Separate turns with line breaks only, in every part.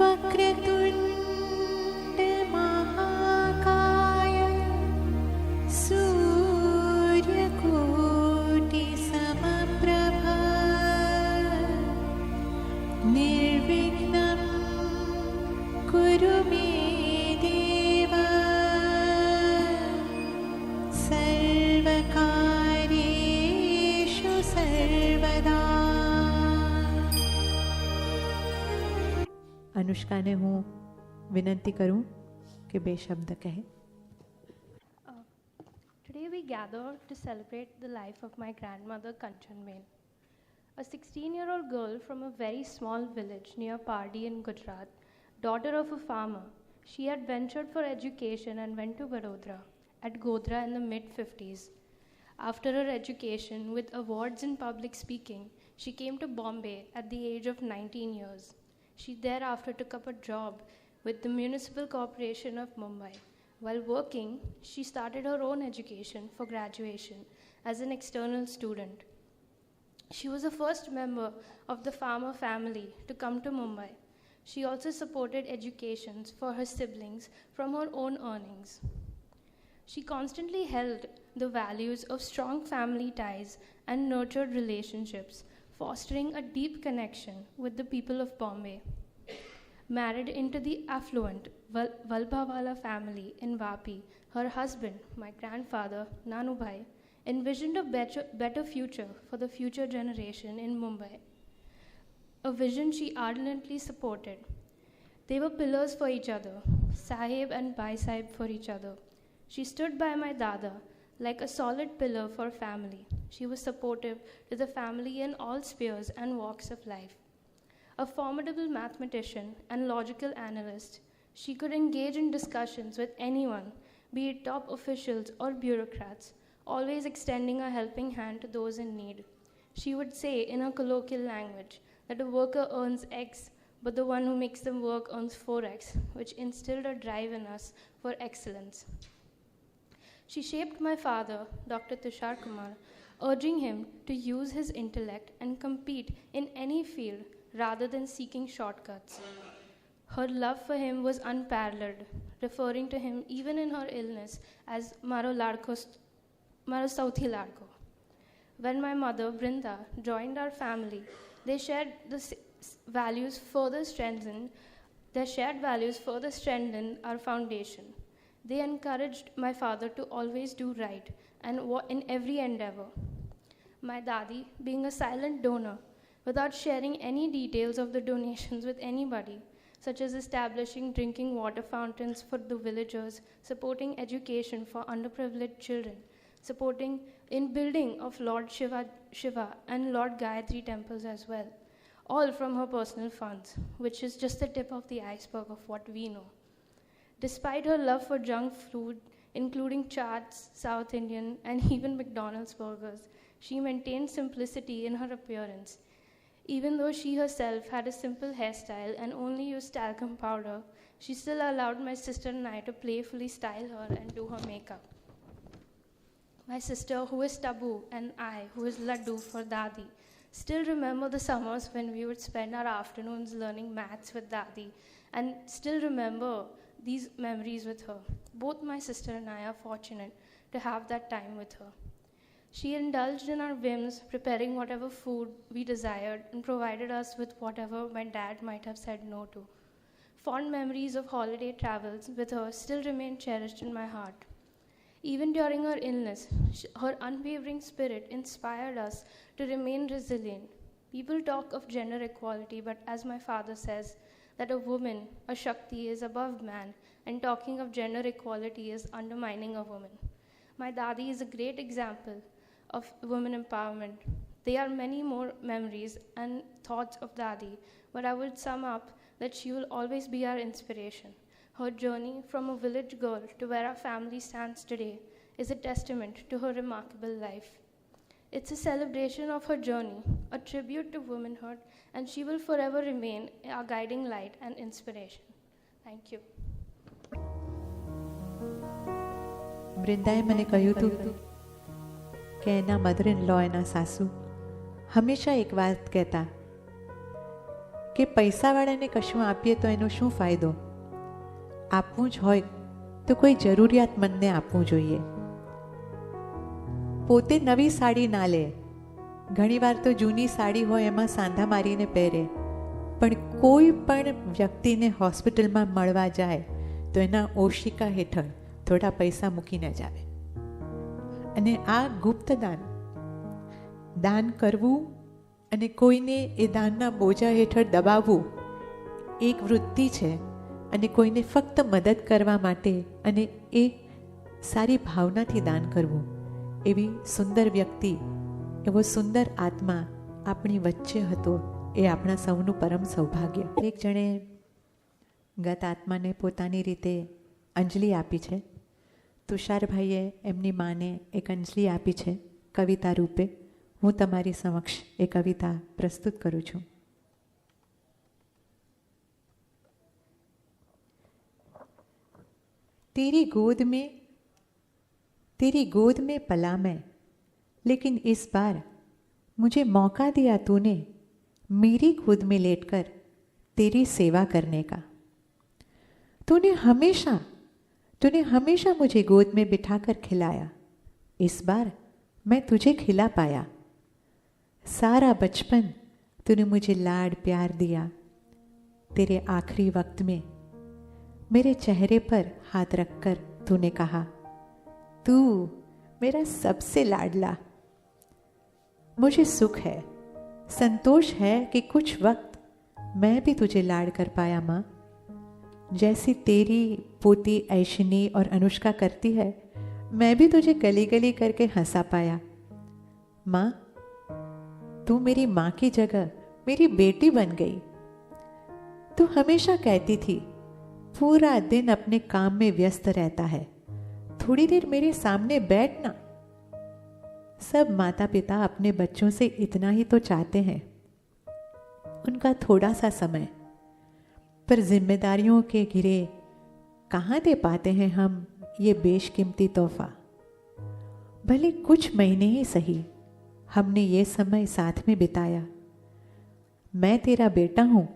वक्रतुण्ड महाकाय सूर्यकोटि समप्रभा निर्विघ्नं कुरु मे देव सर्वकार्येषु सर्वदा। अनुष्काने हूँ विनंती करूँ कि બે શબ્દ કહે.
Today we gather to celebrate the life of my grandmother Kanchanben, a 16-year-old girl from a very small village near Pardi in Gujarat, daughter of a farmer. She had ventured for education and went to Vadodara at Godhra in the mid-50s. After her education with awards in public speaking, she came to Bombay at the age of 19 years. She thereafter took up a job with the Municipal Corporation of Mumbai. While working, she started her own education for graduation as an external student. She was the first member of the farmer family to come to Mumbai. She also supported educations for her siblings from her own earnings. She constantly held the values of strong family ties and nurtured relationships, fostering a deep connection with the people of Bombay. Married into the affluent Valbhawala family in Vapi, her husband, my grandfather, Nanu Bhai, envisioned a better future for the future generation in Mumbai, a vision she ardently supported. They were pillars for each other, Sahib and Bhai Sahib for each other. She stood by my Dada like a solid pillar for family. She was supportive to the family in all spheres and walks of life. A formidable mathematician and logical analyst, she could engage in discussions with anyone, be it top officials or bureaucrats, always extending a helping hand to those in need. She would say in her colloquial language that a worker earns X, but the one who makes them work earns 4X, which instilled a drive in us for excellence. She shaped my father, Dr. Tushar Kumar, urging him to use his intellect and compete in any field rather than seeking shortcuts. Her love for him was unparalleled, referring to him even in her illness as Maro Sauthi Ladko. When my mother, Brinda, joined our family, their shared values further strengthened our foundation. They encouraged my father to always do right and in every endeavor. My Dadi, being a silent donor, without sharing any details of the donations with anybody, such as establishing drinking water fountains for the villagers, supporting education for underprivileged children, supporting in building of Lord Shiva and Lord Gayatri temples as well, all from her personal funds, which is just the tip of the iceberg of what we know. Despite her love for junk food, including chaats, South Indian, and even McDonald's burgers, she maintained simplicity in her appearance. Even though she herself had a simple hairstyle and only used talcum powder, she still allowed my sister and I to playfully style her and do her makeup. My sister, who is Tabu, and I, who is Laddu for Dadi, still remember the summers when we would spend our afternoons learning maths with Dadi, and still remember these memories with her. Both my sister and I are fortunate to have that time with her. She indulged in our whims, preparing whatever food we desired and provided us with whatever my dad might have said no to. Fond memories of holiday travels with her still remain cherished in my heart. Even during her illness, her unwavering spirit inspired us to remain resilient. People talk of gender equality, but as my father says, that a woman, a Shakti, is above man, and talking of gender equality is undermining a woman. My Dadi is a great example of women empowerment. There are many more memories and thoughts of Dadi, but I would sum up that she will always be our inspiration. Her journey from a village girl to where our family stands today is a testament to her remarkable life. It's a celebration of her journey, a tribute to womanhood, and she will forever remain our guiding light and inspiration. Thank you.
વૃંદાએ મને કહ્યું હતું કે એના mother in law, એના સાસુ હંમેશા એક વાત કહેતા કે પૈસાવાળાને કશું આપીએ તો એનો શું ફાયદો? આપવું જ હોય તો કોઈ જરૂરિયાતમંદને આપવું જોઈએ. પોતે નવી સાડી ના લે, ઘણીવાર તો જૂની સાડી હોય એમાં સાંધા મારીને પહેરે, પણ કોઈ પણ વ્યક્તિને હોસ્પિટલમાં મળવા જાય તો એના ઓશિકા હેઠળ થોડા પૈસા મૂકીને જ આવે. અને આ ગુપ્ત દાન કરવું અને કોઈને એ દાનના બોજા હેઠળ દબાવવું એક વૃત્તિ છે. અને કોઈને ફક્ત મદદ કરવા માટે અને એ સારી ભાવનાથી દાન કરવું, એવી સુંદર વ્યક્તિ, એવો સુંદર આત્મા આપણી વચ્ચે હતો, એ આપણા સૌનું પરમ સૌભાગ્ય. એક જણે ગત આત્માને પોતાની રીતે અંજલિ આપી છે. તુષારભાઈએ એમની માને એક અંજલિ આપી છે કવિતા રૂપે. હું તમારી સમક્ષ એ કવિતા પ્રસ્તુત કરું છું. तेरी गोद में पला मैं, लेकिन इस बार मुझे मौका दिया तूने मेरी गोद में लेटकर तेरी सेवा करने का. तूने हमेशा मुझे गोद में बिठाकर खिलाया. इस बार मैं तुझे खिला पाया. सारा बचपन तूने मुझे लाड प्यार दिया. तेरे आखिरी वक्त में मेरे चेहरे पर हाथ रखकर तूने कहा, तू मेरा सबसे लाडला. मुझे सुख है, संतोष है कि कुछ वक्त मैं भी तुझे लाड कर पाया माँ. जैसी तेरी पोती ऐशनी और अनुष्का करती है, मैं भी तुझे गली गली करके हंसा पाया. माँ, तू मेरी माँ की जगह मेरी बेटी बन गई. तू हमेशा कहती थी, पूरा दिन अपने काम में व्यस्त रहता है, थोड़ी देर मेरे सामने बैठना. सब माता पिता अपने बच्चों से इतना ही तो चाहते हैं, उनका थोड़ा सा समय. पर जिम्मेदारियों के घिरे कहाँ दे पाते हैं हम ये बेशकीमती तोहफा. भले कुछ महीने ही सही हमने ये समय साथ में बिताया. मैं तेरा बेटा हूँ,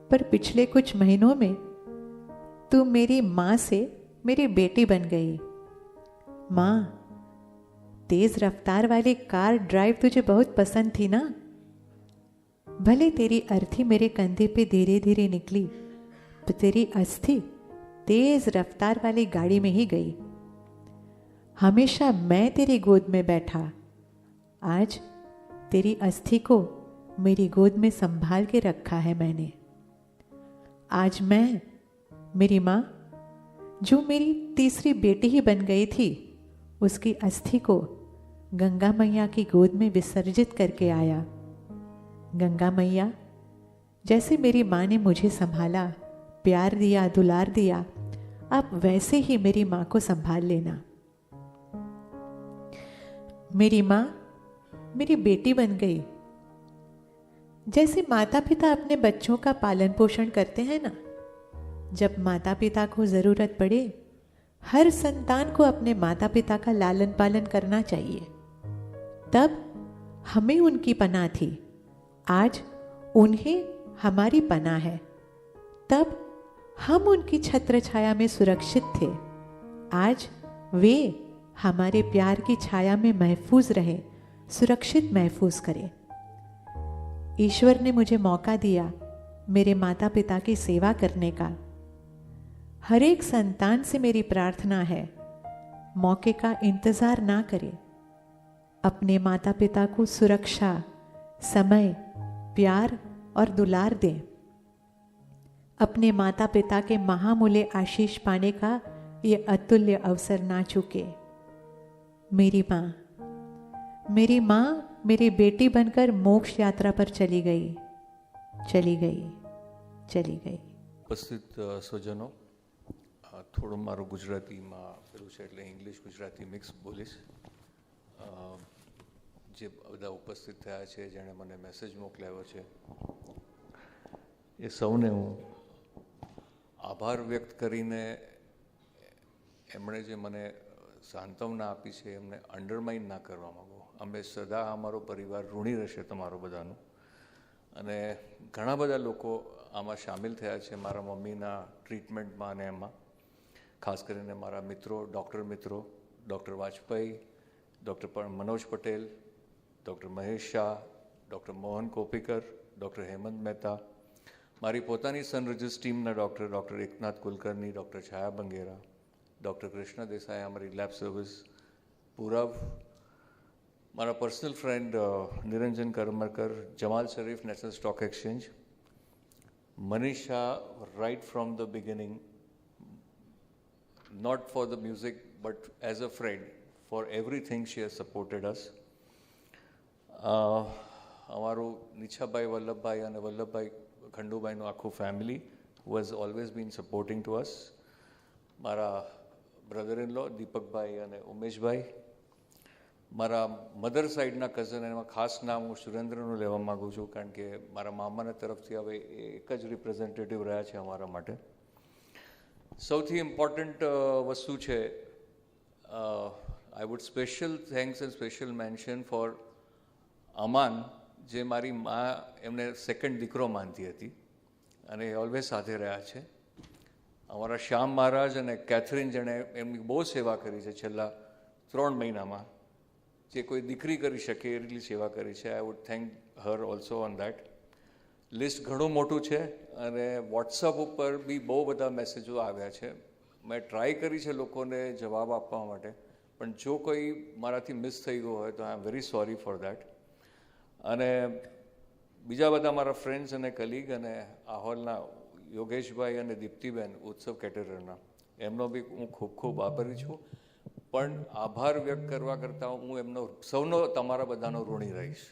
पर पिछले कुछ महीनों में तू मेरी माँ से मेरी बेटी बन गई. माँ, तेज रफ्तार वाली कार ड्राइव तुझे बहुत पसंद थी ना. भले तेरी अर्थी मेरे कंधे पे धीरे धीरे निकली, तो तेरी अस्थि तेज रफ्तार वाली गाड़ी में ही गई. हमेशा मैं तेरी गोद में बैठा, आज तेरी अस्थि को मेरी गोद में संभाल के रखा है मैंने. आज मैं, मेरी माँ, जो मेरी तीसरी बेटी ही बन गई थी, उसकी अस्थि को गंगा मैया की गोद में विसर्जित करके आया. गंगा मैया, जैसे मेरी माँ ने मुझे संभाला, प्यार दिया, दुलार दिया, आप वैसे ही मेरी माँ को संभाल लेना. मेरी माँ मेरी बेटी बन गई. जैसे माता पिता अपने बच्चों का पालन पोषण करते हैं ना, जब माता पिता को ज़रूरत पड़े, हर संतान को अपने माता पिता का लालन पालन करना चाहिए. तब हमें उनकी पनाह थी, आज उन्हें हमारी पनाह है. तब हम उनकी छत्र छाया में सुरक्षित थे, आज वे हमारे प्यार की छाया में महफूज रहे, सुरक्षित महफूज करें. ईश्वर ने मुझे मौका दिया मेरे माता पिता की सेवा करने का. हर एक संतान से मेरी प्रार्थना है, मौके का इंतज़ार ना करे, अपने माता पिता को सुरक्षा, समय, प्यार और दुलार दें. अपने माता पिता के महामूल्य आशीष पाने का ये अतुल्य अवसर ना चूके. मेरी माँ मेरी बेटी बनकर मोक्ष यात्रा पर चली गई.
ઉપસ્થિત સ્વજનો, થોડું મારું ગુજરાતીમાં પેલું છે એટલે ઇંગ્લિશ ગુજરાતી મિક્સ બોલીશ. જે બધા ઉપસ્થિત થયા છે, જેણે મને મેસેજ મોકલાવ્યો છે, એ સૌને હું આભાર વ્યક્ત કરીને એમણે જે મને સાંત્વના આપી છે એમને અંડરમાઇન ના કરવા માગું. અમે સદા અમારો પરિવાર ઋણી રહેશે તમારો બધાનું. અને ઘણા બધા લોકો આમાં સામેલ થયા છે મારા મમ્મીના ટ્રીટમેન્ટમાં અને એમાં, ખાસ કરીને મારા મિત્રો, doctor Vajpayee, doctor Manoj Patel, doctor Mahesh Shah, doctor Mohan Kopikar, doctor Hemant Mehta, મારી પોતાની સનરજિસ ટીમના doctor Eknath Kulkarni, doctor Chhaya Bangera, doctor Krishna Desai, અમારી લેબ સર્વિસ, પૂરવ, મારા personal friend Niranjan Karmarkar, Jamal Sharif, national stock exchange, Manisha, right from the beginning, not for the music but as a friend, for everything she has supported us. અમારું નીછાભાઈ વલ્લભભાઈ અને વલ્લભભાઈ ખંડુભાઈનું આખું family who has always been supporting to us. મારા brother in law દીપકભાઈ અને ઉમેશભાઈ, મારા mother સાઈડના cousin, એમાં ખાસ નામ હું સુરેન્દ્રનું લેવા માગું છું કારણ કે મારા મામાના તરફથી હવે એક જ રિપ્રેઝેન્ટેટિવ રહ્યા છે અમારા માટે. સૌથી ઇમ્પોર્ટન્ટ વસ્તુ છે, I would special thanks and special mention for Aman, જે મારી મા એમને સેકન્ડ દીકરો માનતી હતી અને એ ઓલવેઝ સાથે રહ્યા છે. અમારા શ્યામ મહારાજ અને કેથરીન, જેણે એમની બહુ સેવા કરી છે છેલ્લા 3 મહિનામાં, જે કોઈ દીકરી કરી શકે એટલી સેવા કરી છે. I wood thank Har also on that. List ઘણું મોટું છે અને વોટ્સઅપ ઉપર બી બહુ બધા મેસેજો આવ્યા છે. મેં ટ્રાય કરી છે લોકોને જવાબ આપવા માટે, પણ જો કોઈ મારાથી મિસ થઈ ગયું હોય તો I am very sorry for that. અને બીજા બધા મારા ફ્રેન્ડ્સ અને કલીગ અને આહોલના યોગેશભાઈ અને દીપ્તિબેન ઉત્સવ કેટરરના, એમનો બી હું ખૂબ ખૂબ આભારી છું. પણ આભાર વ્યક્ત કરવા કરતાં હું એમનો સૌનો, તમારા બધાનો ઋણી રહીશ.